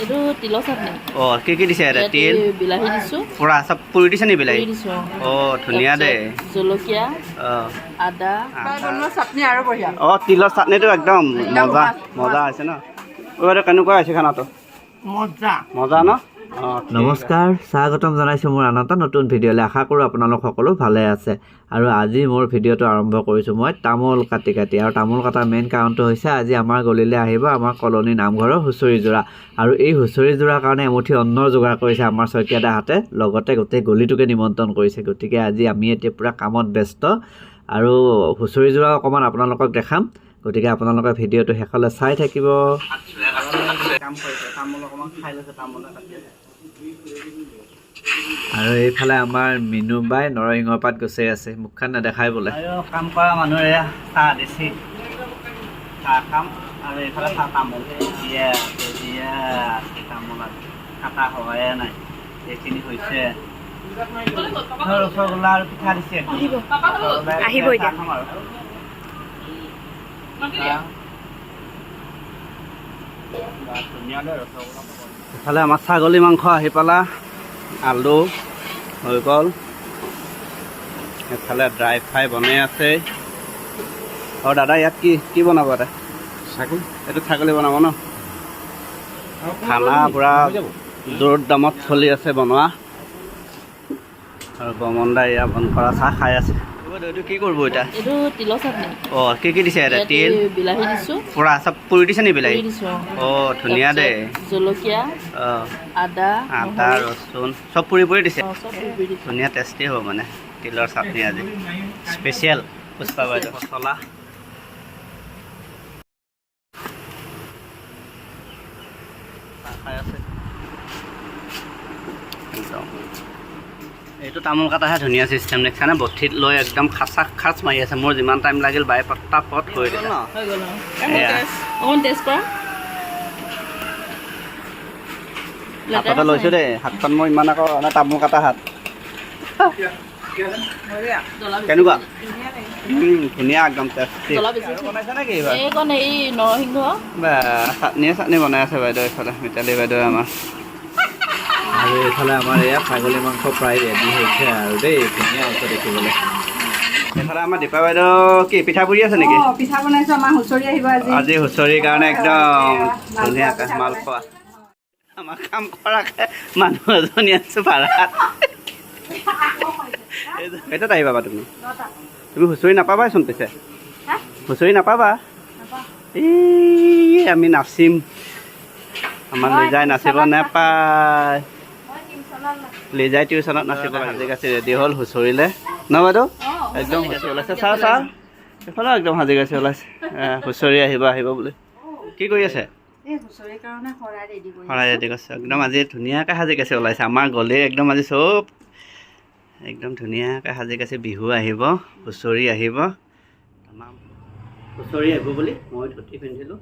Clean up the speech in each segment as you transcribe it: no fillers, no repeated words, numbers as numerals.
এইটো তিলৰ চাটনি। কি দিছে এটা? তিল, বিলাহী দিছো। পুৰা চব পুৰি দিছে নি বিলাহী? ধুনীয়া দে। জলকীয়া, আদা চাটনি আৰু বঢ়িয়া। তিলৰ চাটনিটো একদম মজা মজা হৈছে ন। কেনেকুৱা হৈছে খানাটো? মজা ন? নমস্কাৰ, স্বাগতম জনাইছোঁ মোৰ আন এটা নতুন ভিডিঅ'লৈ। আশা কৰোঁ আপোনালোক সকলো ভালে আছে। আৰু আজি মোৰ ভিডিঅ'টো আৰম্ভ কৰিছোঁ মই তামোল কাটি। আৰু তামোল কটাৰ মেইন কাৰণটো হৈছে আজি আমাৰ গলিলৈ আহিব আমাৰ কলনী নামঘৰৰ হুঁচৰিযোৰা। আৰু এই হুঁচৰিযোৰাৰ কাৰণে এমুঠি অন্নৰ যোগাৰ কৰিছে আমাৰ শইকীয়াদাহঁতে, লগতে গোটেই গলিটোকে নিমন্ত্ৰণ কৰিছে। গতিকে আজি আমি এতিয়া পূৰা কামত ব্যস্ত আৰু হুঁচৰিযোৰা অকণমান আপোনালোকক দেখাম। গতিকে আপোনালোকে ভিডিঅ'টো শেষলৈ চাই থাকিব। আৰু এইফালে আমাৰ মিনু বাই নৰসিংহৰ পাত গুচাই আছে, মুখখন নেদেখাই বোলে। কাম কৰা মানুহে চাহ দিছে, চাহ খাম। আৰু এইফালে চাহ তামোল তামোল কাটা হোৱাই নাই, এইখিনি হৈছে। ৰসগোল্লা আৰু পিঠা দিছে, আহিব এতিয়া খাম আৰু। ইফালে আমাৰ ছাগলী মাংস আহি পালা, আলু হৈ গ'ল। এফালে ড্ৰাই ফ্ৰাই বনাই আছে। দাদা ইয়াত কি বনাব? এটা ছাগলী, এইটো ছাগলী বনাব ন? খানা পূৰা জোৰ দামত চলি আছে বনোৱা। আৰু বমনদা এয়া বন কৰা চাহ খাই আছে। এইটো কি কৰিব এতিয়া? এইটো তিলৰ চাটনি। কি দিছে এটা? তিল, বিলাহী দিছো। পুৰা চব পুৰি দিছে নি বিলাহী? ধুনীয়া দে। জলকীয়া, আদা ৰচুন চব পুৰি দিছে। ধুনীয়া টেষ্টি হ'ব মানে তিলৰ চাটনি আজি স্পেচিয়েল। পুষ্পা বাইদেউ মছলা খাই আছে একদম। এইটো তামোল কাটাহে ধুনীয়া চিষ্টেম দেখানে, বঠিত লৈ একদম খাচ মাৰি আছে। মোৰ যিমান টাইম লাগিল বাই পট কৰি দিলে। হাততে লৈছোঁ দেই, হাতখন মই ইমান আকৌ তামোল কাটা হাত। কেনেকুৱা? ধুনীয়া একদম টেষ্টি। বনাইছে নেকি নৰসিংহ চাটনি বনাই আছে বাইদেউ। এইফালে মিতালী বাইদেউ আমাৰ। আৰু এইফালে আমাৰ এয়া ছাগলী মাংস প্ৰায় ৰেডি হৈছে আৰু দেই, ধুনীয়া হৈছে দেখিবলৈ। এইফালে আমাৰ দীপা বাইদেউ কি পিঠা পুৰি আছে নেকি? পিঠা বনাইছো, আমাৰ হুঁচৰি আহিব আজি হুঁচৰিৰ কাৰণে একদম ধুনীয়াকৈ মাল খোৱা। আমাৰ কাম কৰাকে মানুহ এজনী আছো ভাড়াত। কেইটাত আহিবা বা তুমি হুঁচৰি নাপাবাচোন। পিছে হুঁচৰি নাপাবা। এই আমি নাচিম, আমাৰ লিজাই নাচিব নাপায়। লিজাই টিউচনত নাচিব সাজি কাচি ৰেডি হ'ল হুঁচৰিলে ন বাইদেউ? একদম হুঁচৰি ওলাইছে। চাহ এইফালে একদম সাজি কাচি ওলাইছে। হুঁচৰি আহিব বুলি কি কৰি আছে? শৰাই ৰেডি কৰিছে একদম। আজি ধুনীয়াকৈ সাজি কাচি ওলাইছে আমাৰ গলি একদম। আজি চব একদম ধুনীয়াকৈ সাজি কাচি বিহু আহিব, হুঁচৰি আহিব। হুঁচৰি আহিব বুলি মই ধুতি পিন্ধিলোঁ।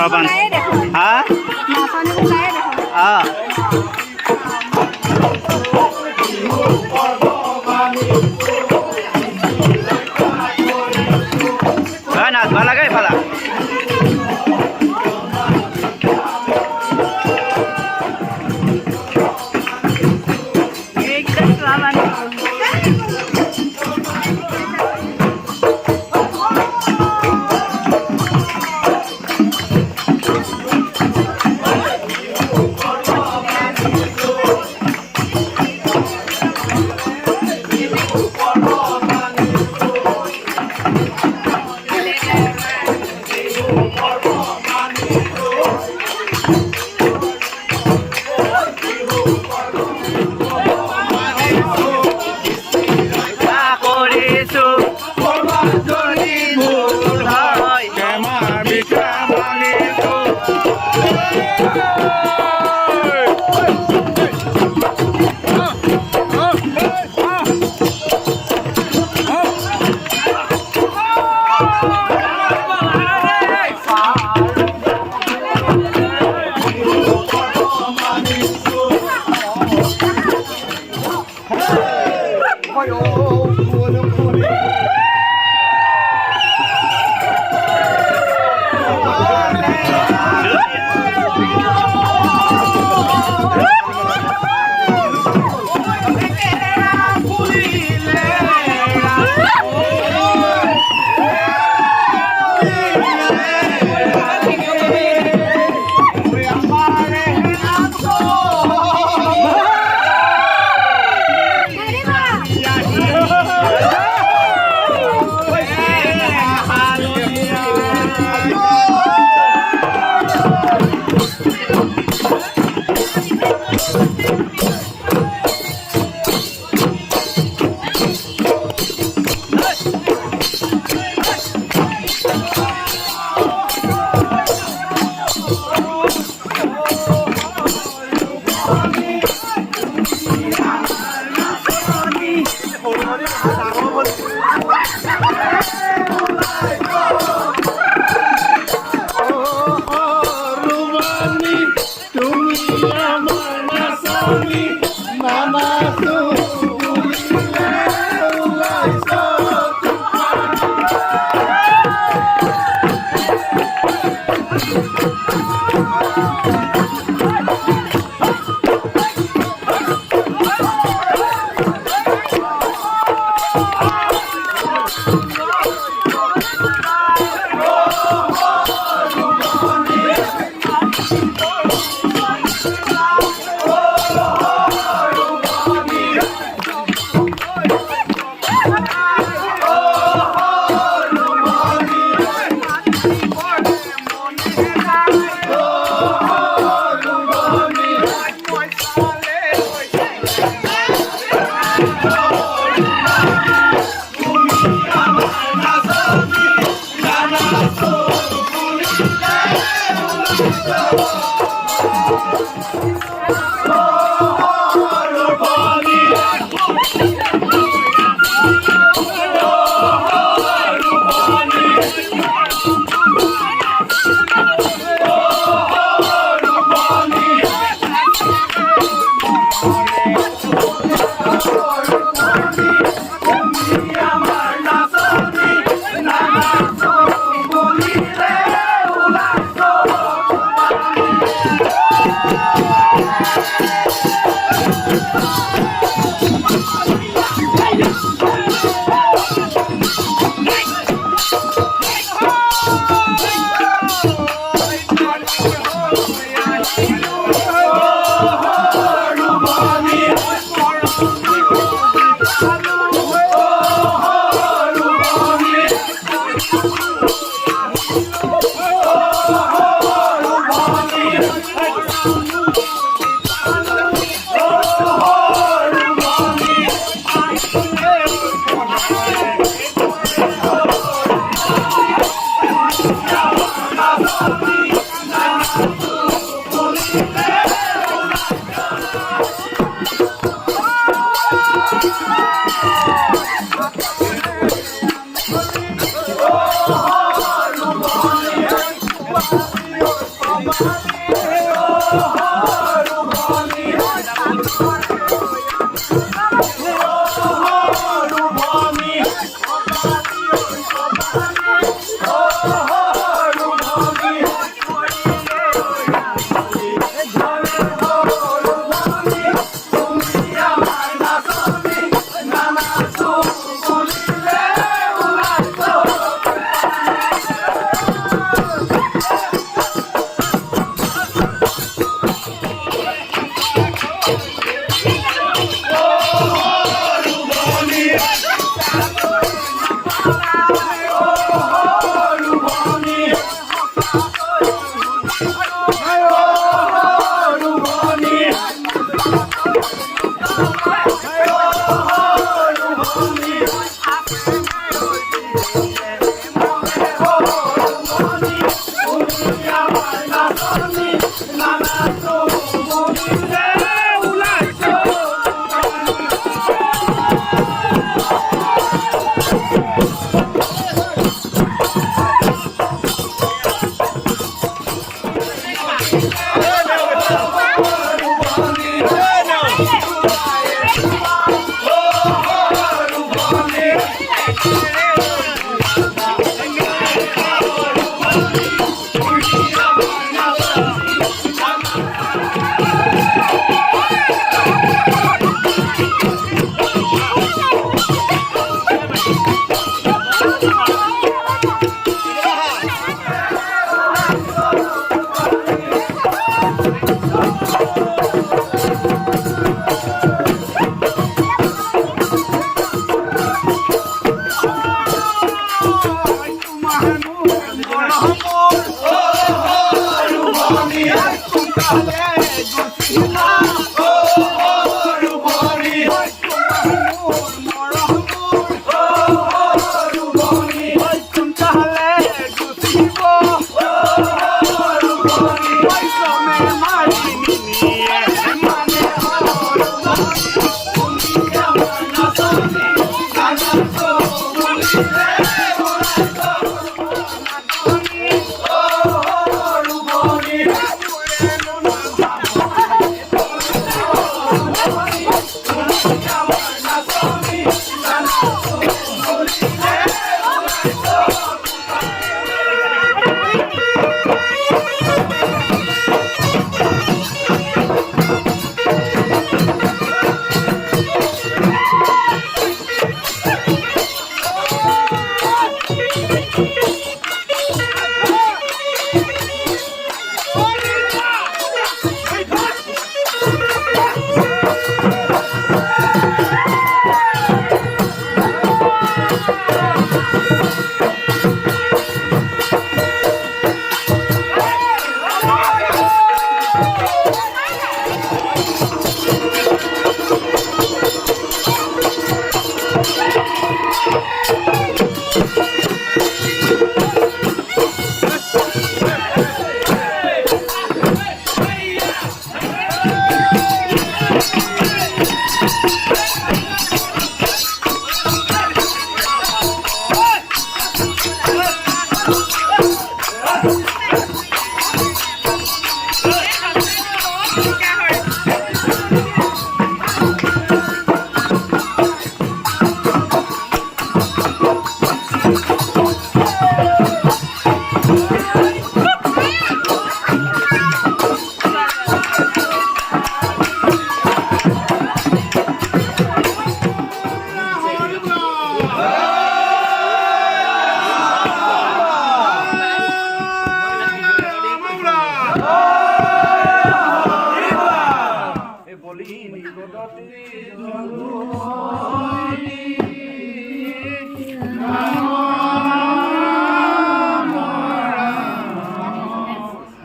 Saban. Hah? Ah. Ganas, bala gay bala.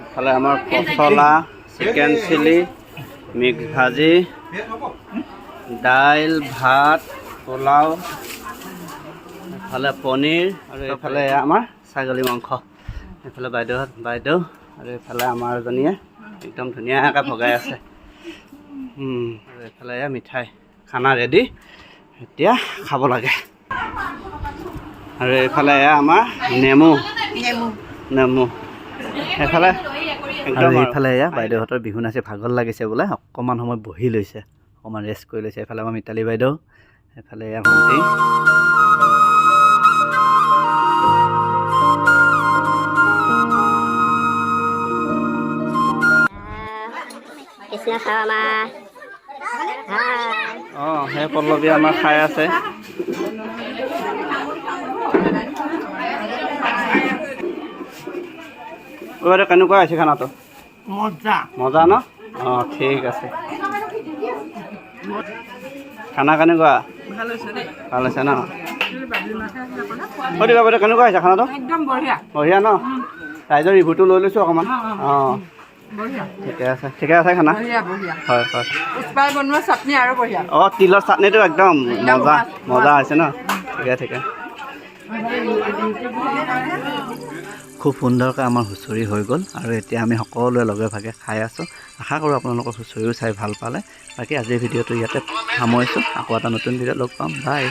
ইফালে আমাৰ পচলা, চিকেন চিলি, মিক্স ভাজি, দাইল, ভাত, পোলাও, এইফালে পনীৰ আৰু এইফালে আমাৰ ছাগলী মাংস। এইফালে বাইদেউ আৰু এইফালে আমাৰ এজনীয়ে একদম ধুনীয়াকৈ ভগাই আছে। আৰু এইফালে মিঠাই, খানা ৰেডি, এতিয়া খাব লাগে। আৰু এইফালে আমাৰ নেমু। এইফালে একদম এইফালে বাইদেউহঁতৰ বিহু নাচি ভাগৰ লাগিছে বোলে, অকণমান সময় বহি লৈছে, অকণমান ৰেষ্ট কৰি লৈছে। এইফালে আমাৰ মিতালী বাইদেউ, এইফালে ভণ্টি। সেই পল্লৱী আমাৰ খাই আছে। বাইদেউ কেনেকুৱা হৈছে খানাটো? মজা ন? অঁ ঠিক আছে। খানা কেনেকুৱা? ভাল হৈছে ন? সুধিবা বাইদেউ কেনেকুৱা হৈছে খানাটো? বঢ়িয়া ন? ৰাইজৰ ৰিভিউটো লৈ লৈছোঁ অকণমান। অঁ ঠিকে আছে খানা। হয় অঁ তিলৰ চাটনিটো একদম মজা হৈছে ন? ঠিকে। খুব সুন্দৰকৈ আমাৰ হুঁচৰি হৈ গ'ল আৰু এতিয়া আমি সকলোৱে লগে ভাগে খাই আছোঁ। আশা কৰোঁ আপোনালোকৰ হুঁচৰিও চাই ভাল পালে। বাকী আজিৰ ভিডিঅ'টো ইয়াতে সামৰিছোঁ। আকৌ এটা নতুন ভিডিঅ'ত লগ পাম। বাই।